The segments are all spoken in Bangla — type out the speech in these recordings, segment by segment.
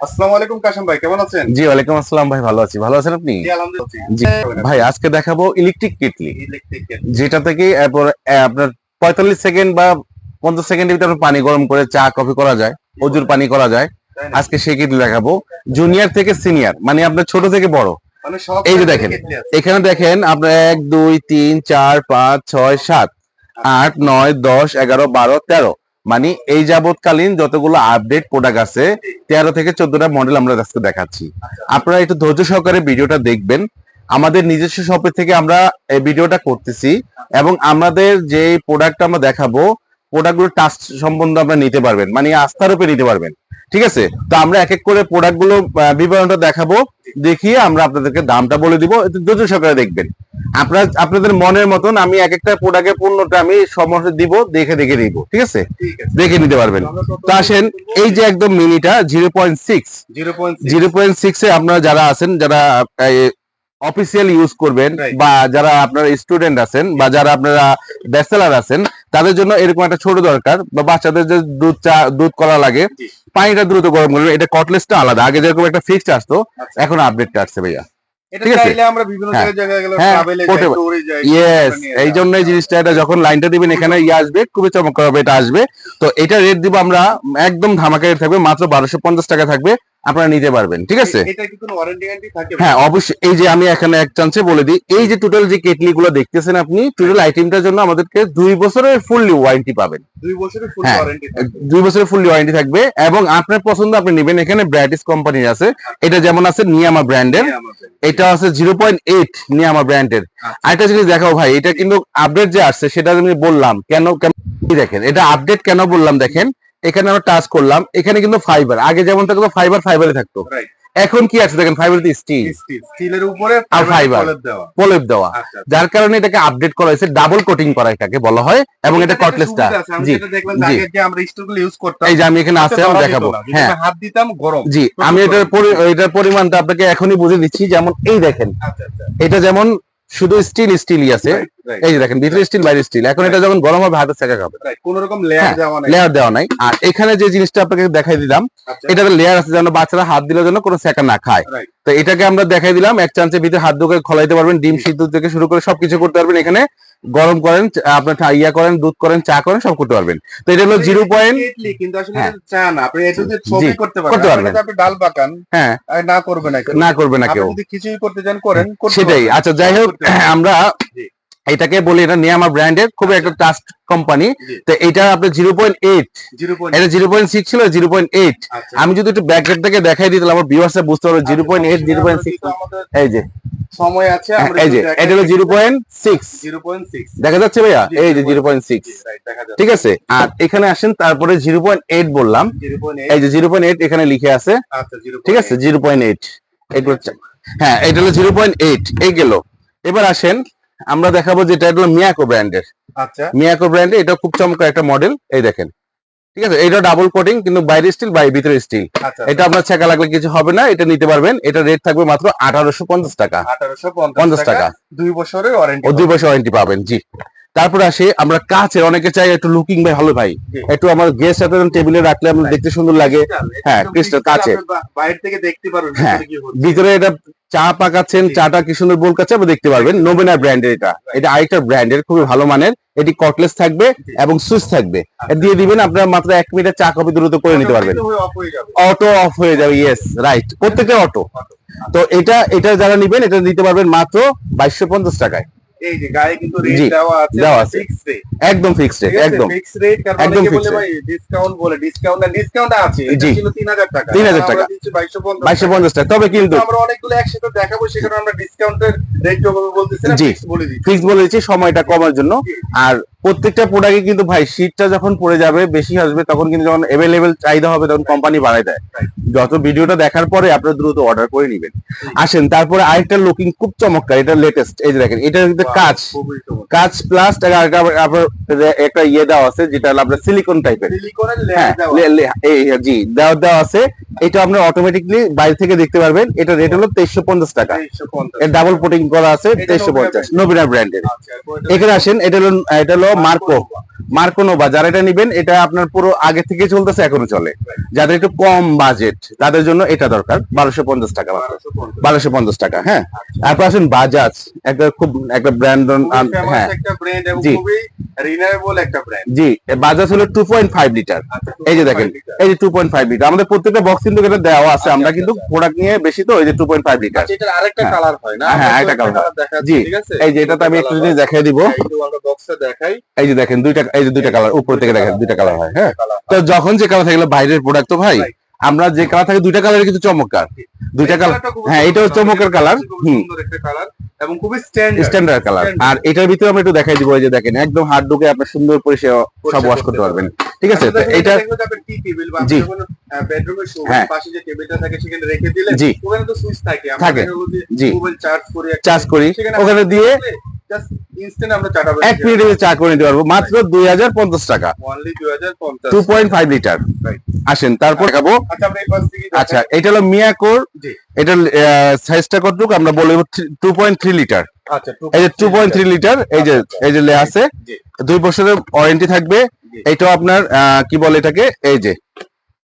আসসালামু আলাইকুম কাশেম ভাই, কেমন আছেন? জি ওয়ালাইকুম আসসালাম ভাই, ভালো আছি। ভালো আছেন আপনি? জি আলহামদুলিল্লাহ। জি ভাই, আজকে দেখাবো ইলেকট্রিক কেটলি, ইলেকট্রিক যেটা থেকে আপনার 45 সেকেন্ড বা 50 সেকেন্ডের ভিতরে আপনার পানি গরম করে চা কফি করা যায়, অজুর পানি করা যায়। তাই না? আজকে সেই কেটলি দেখাবো, জুনিয়র থেকে সিনিয়র, মানে আপনার ছোট থেকে বড়। মানে সব এই যে ধরনের দেখেন, কেটলি আছে। এখানে দেখেন আপনার 1 2 3 4 5 6 7 8 9 10 11 12 13, মানে এই যাবৎকালীন যতগুলো আপডেট প্রোডাক্ট আছে 13 থেকে 14টা মডেল আমরা আজকে দেখাচ্ছি। আপনারা একটু ধৈর্য সহকারে ভিডিওটা দেখবেন। আমাদের নিজস্ব শপে থেকে আমরা এই ভিডিওটা করতেছি, এবং আমাদের যে প্রোডাক্ট আমরা দেখাবো, প্রোডাক্টগুলো টাচ সম্বন্ধে আপনারা নিতে পারবেন, মানে আস্থার উপরে নিতে পারবেন। ঠিক আছে, তো আমরা এক এক করে প্রোডাক্টগুলো বিবরণটা দেখাবো, দেখিয়ে আমরা আপনাদেরকে দামটা বলে দিব, একটু ধৈর্য সহকারে দেখবেন। আপনাদের মনের মতন আমি এক একটা প্রোডাক্টের পণ্যটা আমি সমস্যা দিব, দেখে দেখে দিব। ঠিক আছে, ঠিক আছে। দেখে নিতে পারবেন। তো আসেন, এই যে একদম মিনিটা 0.6, 0.6 এ আপনারা যারা আছেন, যারা অফিসিয়াল ইউজ করবেন, Right. বা যারা আপনারা স্টুডেন্ট আছেন, বা যারা আপনারা ব্যাচেলার আছেন, তাদের জন্য এরকম একটা ছোট দরকার, বা বাচ্চাদের যে দুধ করা লাগে, জি। পানিটা দ্রুত গরম করবেন। এটা কটলেসটা আলাদা, আগে যেরকম একটা ফিক্সড আসতো, আচ্ছা। এখন আপডেটটা আসছে ভাইয়া। এটা ঠিক আছে, চাইলে আমরা বিভিন্ন হ্যাঁ জায়গায় গেলে হ্যাঁ ট্রাভেলে করতে যাই, পারেন। ট্যুরে যাই, ইয়েস, আমরা নিয়ে এই যাই। জন্য এই জিনিসটা, এটা যখন লাইনটা দিবেন এখানে আসবে, খুবই চমৎকার হবে, এটা আসবে। তো এটা রেট দিব আমরা একদম ধামাকা রেট থাকবে, মাত্র 1250 টাকা থাকবে, আপনারা নিতে পারবেন। ঠিক আছে, এটা কি কোনো ওয়ারেন্টি গ্যারান্টি থাকে? হ্যাঁ অবশ্যই। এই যে আমি এখানে এক চান্সে বলে দিই, এই যে টোটাল যে কেটলি গুলো দেখতেছেন আপনি, টোটাল আইটেমটার জন্য আমাদেরকে 2 বছরের ফুললি ওয়ারেন্টি পাবেন। 2 বছরের ফুল হ্যাঁ, ওয়ারেন্টি থাকে। 2 বছরের ফুললি ওয়ারেন্টি থাকবে, এবং আপনার পছন্দ আপনি নেবেন। এখানে ব্রাইটিস কোম্পানির আছে, এটা যেমন আছে নিয়ামা ব্র্যান্ডের, হ্যাঁ, আমাদের। এটা আছে 0.8 নিয়ামা ব্র্যান্ডের। আচ্ছা। আরেকটা জিনিস দেখাও ভাই, এটা কিন্তু আপডেট যে আসছে সেটা আমি বললাম কেন কেন, দেখেন এটা আপডেট কেন বললাম, দেখেন এখানে আমরা টাচ করলাম, এখানে কিন্তু ফাইবার, আগে যেমন থাকতো ফাইবারে থাকতো, রাইট। এখন কি আছে দেখেন, ফাইবারতে স্টিল স্টিলের উপরে আর ফাইবার প্রলেপ দেওয়া। প্রলেপ দেওয়া, আচ্ছা। যার কারণে এটাকে আপডেট করা হয়েছে, ডাবল কোটিং করা এটাকে বলা হয়, এবং এটা কটলেসটা। আমি জি যেটা দেখলাম যে জি, আগে যে আমরা স্টোরগুলো ইউজ করতাম, এই যে আমি এখানে হাতে আছে, আমি ধরা যেত দেখাবো। না। যদি হ্যাঁ আমরা হাত দিতাম গরম। জি, আমি প্রচুর গরম। এটার পরিমাণটা আপনাকে এখনই বুঝে দিচ্ছি। যেমন এই দেখেন, আচ্ছা আচ্ছা। এটা যেমন শুধু স্টিলই আছে, Right, right. এই যে দেখেন ভিতরে স্টিল বাইরে স্টিল, এখন এটা যখন গরম হবে হাতে ছেঁকা খাবে, রাইট, কোন রকম লেয়ার দেওয়া নাই। লেয়ার দেওয়া নাই। আর এখানে যে জিনিসটা আপনাকে দেখাই দিলাম, আচ্ছা। এটাতে লেয়ার আছে, যেন বাচ্চারা হাত দিলে যেন কোনো ছেঁকা না খায়। রাইট। তো এটাকে আমরা দেখাই দিলাম, এক চান্সের ভিতরে হাত ঢুকে খোলাইতে পারবেন, ডিম সিদ্ধ থেকে শুরু করে সবকিছু করতে পারবেন। এখানে গরম করেন, আপনার ইয়া করেন, দুধ করেন, চা করেন, সব করতে পারবেন। তো এটা হলো 0. কেটলি, কিন্তু আসলে হ্যাঁ। এটা চা না, আপনি এটা দিয়ে ছবি জি, করতে করতে পারবেন। পারবেন। আপনি ডাল পাকান, হ্যাঁ, আর না করবে না কেউ। না করবে না আপনি কেউ, যদি খিচুড়ি করতে চান করেন, করতে সেটাই। পারবেন। আচ্ছা যাই হোক, করতে পারবেন। আমরা জি। এটাকে বলি, এটা নিয়ামা ব্র্যান্ডের খুব একটা ট্রাস্ট কোম্পানি। জি। তো এটা আপনার 0.8, 0.8 এটা 0.6 ছিল, 0.8। আচ্ছা। আমি যদি একটু ব্যাকেট থেকে দেখাই দিই, তাহলে আমার ভিউয়ার্সরা বুঝতে পারবে 0.8 0.6। আমাদের এই যে, সময় আছে, আমরা এই যে একটু এটা হলো দেখাই। 0.6, 0.6 দেখা যাচ্ছে ভাইয়া, জি, এই যে 0.6 0.6। রাইট, দেখা যাচ্ছে। ঠিক আছে, আর এখানে আসেন, তারপরে 0.8 বললাম, 0.8 এই যে 0.8 এখানে লিখে আছে। আচ্ছা 0.8 ঠিক আছে, 0.8 এটা হচ্ছে, হ্যাঁ এটা হলো 0.8। এই গেল। এবার আসেন, আমরা দেখাবো যেটা, এটা হলো মিয়াকো ব্র্যান্ডের। আচ্ছা। মিয়াকো ব্র্যান্ডে এটা খুব চমৎকার একটা মডেল, এই দেখেন। ঠিক আছে, এটা ডাবল কোটিং, কিন্তু বাইরে স্টিল, ভিতরে স্টিল। আচ্ছা। এটা আপনার ছেঁকা লাগলে কিছু হবে না, এটা নিতে পারবেন। এটা রেট থাকবে মাত্র 1850 টাকা, 1850 টাকা। 2 বছরের ওয়ারেন্টি। ও 2 বছর ওয়ারেন্টি পাবেন। জি, তারপরে আসি আমরা কাচের, অনেকে চাই একটু লুকিং ভাই ভালো ভাই, জি। একটু আমার গেস্ট সাথে টেবিলে রাখলে আমরা দেখতে সুন্দর লাগে। হ্যাঁ, ক্রিস্টাল কাচের। বাইরে থেকে দেখতে পারবেন হ্যাঁ, ভিতরে কি হচ্ছে। ভিতরে এটা চা পাকাচ্ছেন, জি। চাটা কি সুন্দর বলকাচ্ছে, আপনি দেখতে পারবেন। নোবেনা ব্র্যান্ডের এটা, এটা আরেকটা ব্র্যান্ডের, খুবই ভালো মানের। এটি কটলেস থাকবে জি। এবং সুইচ থাকবে। এটা দিয়ে দিবেন, আপনারা মাত্র 1 মিনিটে চা কফি দ্রুত করে নিতে পারবেন। অফ হয়ে যাবে। অটো অফ হয়ে যাবে, ইয়েস রাইট, প্রত্যেকটা অটো। তো এটা যারা নিবেন, এটা নিতে পারবেন মাত্র 2250 টাকায়। এই যে গায়ে কিন্তু রেট জি, দেওয়া আছে, দেওয়া আছে। Fix rate. একদম ফিক্সড রেট, একদম ফিক্স রেট, কারণ একদম অনেকে fixed বলে ভাই ডিসকাউন্ট, বলে ডিসকাউন্ট আছে। এটা জি। ছিল 3000 টাকা, 3000 আমরা টাকা। দিচ্ছি 2250 2250 টাকা। তবে কিন্তু আমরা অনেকগুলো একসাথে দেখাবো, সেখানে আমরা ডিসকাউন্টের রেট যখন বলতেছি না, জি, ফিক্স বলে দিচ্ছি। ফিক্স বলে দিচ্ছি সময়টা কমার জন্য। জি। আর প্রত্যেকটা প্রোডাক্টে কিন্তু ভাই শীতটা যখন পড়ে যাবে, বেশি আসবে, তখন কিন্তু যখন অ্যাভেলেবেল চাহিদা হবে, তখন কোম্পানি বাড়ায় দেয়। যত ভিডিওটা দেখার পরে আপনারা দ্রুত অর্ডার করে নেবেন। আসেন, তারপরে আরেকটা লুকিং খুব চমৎকার, এটা লেটেস্ট। এই যে দেখেন, এটা কিন্তু কাচ, খুবই চমৎকার। কাচ প্লাস একটা ইয়ে দেওয়া আছে, যেটা হলো আপনার সিলিকন টাইপের। সিলিকনের হ্যাঁ, লেয়ার দেওয়া। জি, দেওয়া আছে। এটা আপনার অটোমেটিকলি বাইরে থেকে দেখতে পারবেন। এটা রেট হলো 2350 টাকা। 2350 এর ডাবল কোটিং করা আছে, এটা 2350, নবীনা ব্র্যান্ডের। আচ্ছা, এখানে আসেন, এটা হলো মার্কো, মার্কো নোভা যারা এটা নিবেন, এটা আপনার পুরো আগে থেকে চলতেছে, এখনো চলে। যাদের একটু কম বাজেট তাদের জন্য এটা দরকার, 1250 টাকা মাত্র, 1250 টাকা। হ্যাঁ, তারপর আসুন বাজাজ, একটা ব্র্যান্ড। হ্যাঁ একটা ব্র্যান্ড এবং জি। খুবই রিলায়েবল একটা ব্র্যান্ড। জি, বাজাজ হলো 2.5 লিটার। এই যে দেখেন, এই যে 2.5 লিটার আমাদের প্রত্যেকটা বক্স কিন্তু এটা দেওয়া আছে। আমরা কিন্তু প্রোডাক্ট নিয়ে বেশি, তো এই যে 2.5 লিটার। এটার আরেকটা হ্যাঁ। কালার হয় না? হ্যাঁ, আরেকটা কালার দেখাচ্ছি, জি। ঠিক আছে? এই যে এটাতে আমি একটু যদি দেখাই দিব, একটু আমরা বক্সে দেখাই। এই যে দেখেন দুইটা, এই যে দুইটা কালার উপর থেকে দেখেন, দুইটা কালার হয়। হ্যাঁ, তো যখন যে কালার থাকলে বাইরের প্রোডাক্ট তো ভাই, আমরা যে কালার থাকে দুইটা কালারের কিন্তু চমৎকার, দুইটা কালার। হ্যাঁ, এটাও চমৎকার কালার। সুন্দর একটা কালার এবং খুবই স্ট্যান্ডার্ড কালার। আর এটার ভিতরে আমরা একটু দেখাই দিব, এই যে দেখেন একদম হাত ঢুকে আপনি সুন্দর করে সব ওয়াশ করতে পারবেন। ঠিক আছে, তো এটা টি টেবিল বা জি। যখন বেডরুমের হ্যাঁ। পাশে যে টেবিলটা থাকে সেখানে রেখে দিলে জি। ওখানে তো সুইচ থাকে, আমরা থাকে। জি। মোবাইল চার্জ করি, চার্জ করি, ওখানে দিয়ে জাস্ট ইনস্ট্যান্ট আমরা চাটা 1 মিনিটে চার্জ করে নিতে পারবো মাত্র 2050 টাকা, অনলি 2050। 2.5 লিটার। Right. আসেন তারপর দেখাবো। আচ্ছা, আমরা এই পাশ থেকে আচ্ছা, এটা হলো মিয়াকোর, জি। এটার সাইজটা কতটুকু আমরা বলবো 2.3 লিটার। আচ্ছা, এই যে 2.3 লিটার, এই যে লেয়া আছে, জি। 2 বছরের ওয়ারেন্টি থাকবে। জি। এটাও আপনার কি বলে এটাকে, এই যে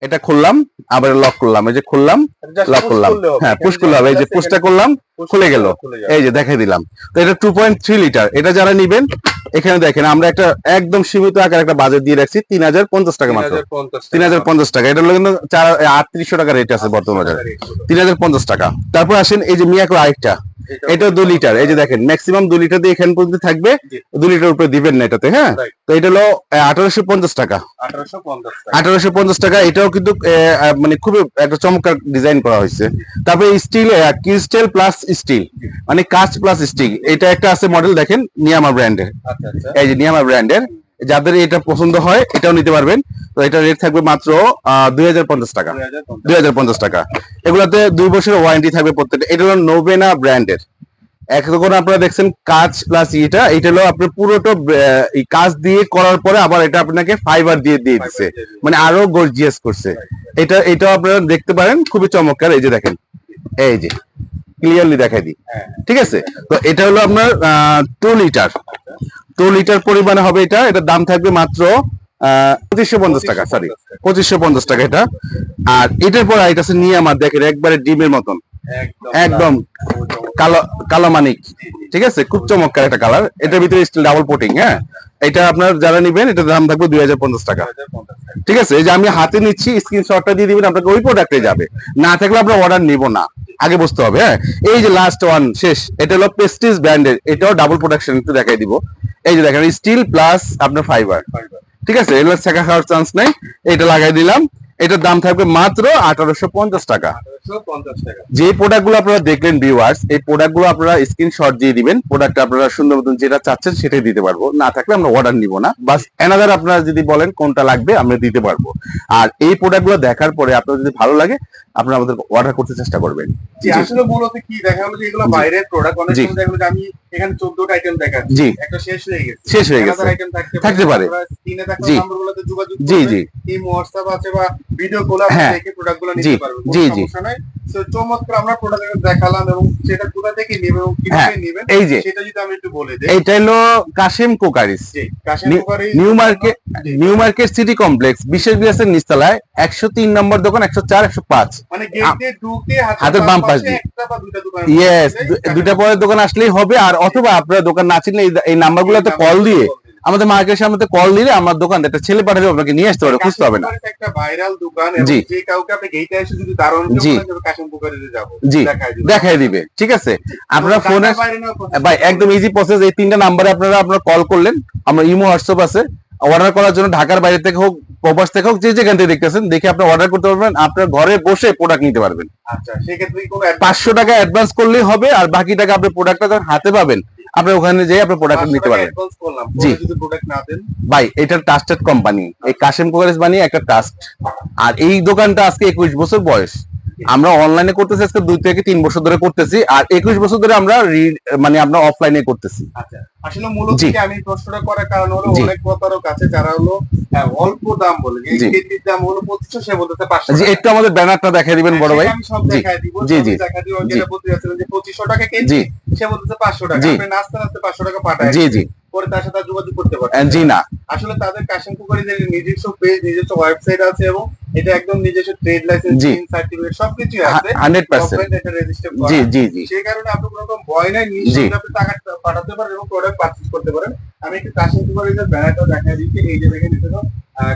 এটা খুললাম আবার লক করলাম, এই যে খুললাম Just লক push করলাম। করলে হবে। হ্যাঁ, পুশ করলে হবে, এই যে পুশটা করলাম, খুলে গেল। যাবে। এই যে দেখাই দিলাম। তো এটা 2.3 লিটার। এটা যারা নিবেন, এখানে দেখেন আমরা একটা একদম সীমিত আকার একটা বাজেট দিয়ে রাখছি, 3050 টাকা মাত্র, 3050 টাকা। এটা হলো কিন্তু 3800 টাকা রেট আছে বর্তমান বাজারে, 3050 টাকা। তারপর আসেন এই যে মিয়াকোর আরেকটা, এটা 2 লিটার। এই যে দেখেন ম্যাক্সিমাম 2 লিটার দিয়ে এখানে পর্যন্ত থাকবে, জি। 2 লিটার উপরে দিবেন না এটাতে। হ্যাঁ, Right. তো এটা হলো 1850 টাকা, 1850 টাকা। 1850 টাকা। এটাও কিন্তু মানে খুবই একটা চমৎকার ডিজাইন করা হয়েছে। তারপরে স্টিল, ক্রিস্টাল প্লাস স্টিল, মানে কাঁচ প্লাস স্টিল, এটা একটা আছে মডেল দেখেন, নিয়ামা ব্র্যান্ডের। আচ্ছা, আচ্ছা। এই যে নিয়ামা ব্র্যান্ডের, যাদের এটা পছন্দ হয় এটাও নিতে পারবেন। তো এটা রেট থাকবে মাত্র 2050 টাকা, 2050 2050 টাকা। এগুলাতে 2 বছরের ওয়ারেন্টি থাকবে প্রত্যেকটা। এটা হলো নোভেনা ব্র্যান্ডের। এখন আপনারা দেখছেন কাঁচ প্লাস এটা হলো আপনার পুরোটা এই কাঁচ দিয়ে করার পরে আবার এটা আপনাকে ফাইবার দিয়ে দিচ্ছে, মানে আরো গর্জিয়াস করছে। এটা আপনারা দেখতে পারেন, খুবই চমৎকার। এই যে দেখেন, এই যে ক্লিয়ারলি দেখাই দিই। হ্যাঁ। ঠিক আছে, তো এটা হলো আপনার 2 লিটার, 2 লিটার পরিমাণে হবে এটা। এটার দাম থাকবে মাত্র 2550 টাকা, সরি 2550 টাকা এটা। আর এটার পর এটা আছে নিয়ামা, দেখেন একবারে ডিমের মতন, একদম কালো কালো মানিক। ঠিক আছে, খুব চমৎকার একটা কালার। এটার ভিতরে স্টিল ডাবল কোটিং। হ্যাঁ, এটা আপনার যারা নিবেন এটার দাম থাকবে 2050 টাকা। 2050 টাকা। ঠিক আছে, এই যে আমি হাতে নিচ্ছি, স্ক্রিনশটটা দিয়ে দিবেন, আপনাকে ওই প্রোডাক্টে যাবে। না থাকলে আমরা অর্ডার নিব না, আগে বুঝতে হবে। হ্যাঁ, এই যে লাস্ট ওয়ান শেষ, এটা হলো প্রেস্টিজ ব্র্যান্ডের, এটাও ডাবল প্রোডাকশন, একটু দেখাই দিব। এই যে দেখেন স্টিল প্লাস আপনার ফাইবার। ঠিক আছে, এগুলো ছেঁকা খাওয়ার চান্স নাই। এটা লাগাই দিলাম, এটার দাম থাকবে মাত্র 1850 টাকা। 1850 টাকা। যে প্রোডাক্ট গুলো আপনারা দেখলেন ভিউয়ার্স, এই প্রোডাক্ট গুলো আপনারা স্ক্রিনশট দিয়ে দিবেন। প্রোডাক্ট আপনারা সুন্দর মতন যেটা চাচ্ছেন সেটাই দিতে পারবো, না থাকলে আমরা অর্ডার নিব না। বাস এনাদার আপনারা যদি বলেন কোনটা লাগবে আমরা দিতে পারবো। আর এই প্রোডাক্ট গুলো দেখার পরে আপনার যদি ভালো লাগে, আপনারা আমাদের অর্ডার করতে চেষ্টা করবেন। জি, আসলে মূলত কি দেখা হলো যে এগুলো জি। বাইরের প্রোডাক্ট, অনেক জি। সময় দেখা হলো যে আমি এখানে 14টা আইটেম দেখাচ্ছি, জি। একটা শেষ হয়ে গেছে, শেষ হয়ে গেছে। আইটেম থাকতে পারে। স্ক্রিনে থাকা জি। নাম্বারগুলোতে যোগাযোগ জি, করবেন, জি। এই হোয়াটসঅ্যাপ আছে বা ভিডিও কলে আপনি হ্যাঁ। দেখে প্রোডাক্টগুলো জি, নিতে পারবেন, কোনো জি, জি। সমস্যা নাই। সো চমৎকার আমরা প্রোডাক্ট দেখালাম এবং সেটা কোথা থেকে নেবেন এবং কিভাবে হ্যাঁ, নেবেন এই যে সেটা যদি আমি একটু বলে দেই। এইটা হলো কাশিম কুকারিস, জি, Kashem cookery, new market city complex, বিশেষ বিলাসের নিচতলায়, 103 নম্বর দোকান, 104 105। মানে গেট দিয়ে ঢুকে হাতের বাম পাশ দিয়ে। একটা বা দুইটা দোকান, ইয়েস, দুইটা পরের দোকান আসলেই হবে। আর অথবা আপনার দোকান না চিনলে এই নাম্বারগুলোতে কল দিয়ে, আমাদের মার্কেটের সামনে কল দিলে আমার দোকান একটা ছেলে পাঠাবে, আপনাকে নিয়ে আসতে পারবে, খুঁজতে হবে না। একটা ভাইরাল দোকান এবং জি। যে কাউকে আপনি গেটে এসে যদি দারুণ জি। কাশেম কুকারিতে যাব, জি, দেখাই দিবেন। দেখাই দিবে। ঠিক আছে, আপনারা ফোনে ঢাকার বাইরে নাও process ভাই করবেন। একদম ইজি প্রসেস। এই 3টা নাম্বারে আপনারা কল করলেন, আমরা ইমো হোয়াটসঅ্যাপ আছে। অর্ডার করার জন্য ঢাকার বাইরে থেকে হোক, প্রবাস থেকে হোক, যে যেখান থেকে দেখতেছেন দেখে আপনি অর্ডার করতে পারবেন। আপনার ঘরে বসে প্রোডাক্ট নিতে পারবেন। আচ্ছা, সেক্ষেত্রে কি কোনো 500 টাকা অ্যাডভান্স করলেই হবে, আর বাকি টাকা আপনি প্রোডাক্টটা যখন হাতে পাবেন, আপনি ওখানে যেয়ে আপনি প্রোডাক্ট নিতে পারবেন। অ্যাডভান্স করলাম, জি। পরে যদি প্রোডাক্ট না দেন? ভাই এটা ট্রাস্টেড কোম্পানি, এই কাশেম কুকারিস বানিয়ে একটা ট্রাস্ট। আর এই দোকানটা আজকে 21 বছর বয়স। আমরা অনলাইনে করতেছি আজকে 2 থেকে 3 বছর ধরে করতেছি, আর 21 বছর ধরে আমরা মানে আমরা অফলাইনে করতেছি। আচ্ছা, আসলে মূলত জি। কি আমি প্রশ্নটা করার কারণ হলো জি। অনেক প্রতারক আছে যারা হলো অল্প দাম বলে, এই জি। কেজির দাম হলো 2500, সে বলতেছে 500 জি, টাকা। একটু আমাদের ব্যানারটা দেখাই দিবেন বড় ভাই। সেটা আমি সব জি। দেখাই দিব, জি, সবই জি। দেখাই দিব। জি। যেটা বলতে যাচ্ছিলেন যে 2500 টাকা কেজি, জি। সে বলতেছে 500 টাকা, জি। আপনি নাস্তা নাস্তা 500 টাকা পাঠায়। জি, জি। পরে তার সাথে আর যোগাযোগ করতে পারবে জি না। আসলে তাদের কাশিম কুকারিজের নিজস্ব পেজ, নিজস্ব ওয়েবসাইট আছে এবং এটা একদম নিজস্ব ট্রেড লাইসেন্স, জি। সার্টিফিকেট সবকিছুই আছে। 100%। গভর্নমেন্ট এটা রেজিস্টার করা। জি জি জি। সেই কারণে আপনি কোনো রকম ভয় নাই, নিশ্চিন্তে আপনি টাকা পাঠাতে পারেন এবং প্রোডাক্ট পারচেজ করতে পারেন। আমি একটু কাশিম কুকারিজের ব্যানারটা দেখাই দিচ্ছি। এই যে দেখেন, এটা হলো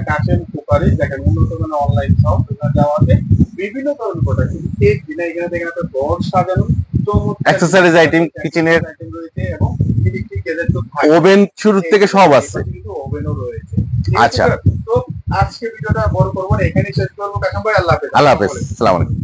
কাশিম কুকারিজ, দেখেন উন্নত মানের অনলাইন শপ। এখানে দেওয়া আছে বিভিন্ন ধরনের প্রোডাক্ট, কেক ডিনার, এখানে দেখেন আপনার ঘর সাজানো চমৎকার অ্যাক্সেসরিজ আইটেম, কিচেনের আইটেম রয়েছে এবং ইলেকট্রিক গ্যাজেট তো থাকে। ওভেন শুরু থেকে সব আছে। কিন্তু ওভেনও রয়েছে। ঠিক আছে আচ্ছা। স্যার? তো আজকে ভিডিওটা বড় করবো না, এখানেই শেষ করবো। কাকাম ভাই, আল্লাহ হাফেজ। আল্লাহ হাফেজ, আসসালামু আলাইকুম।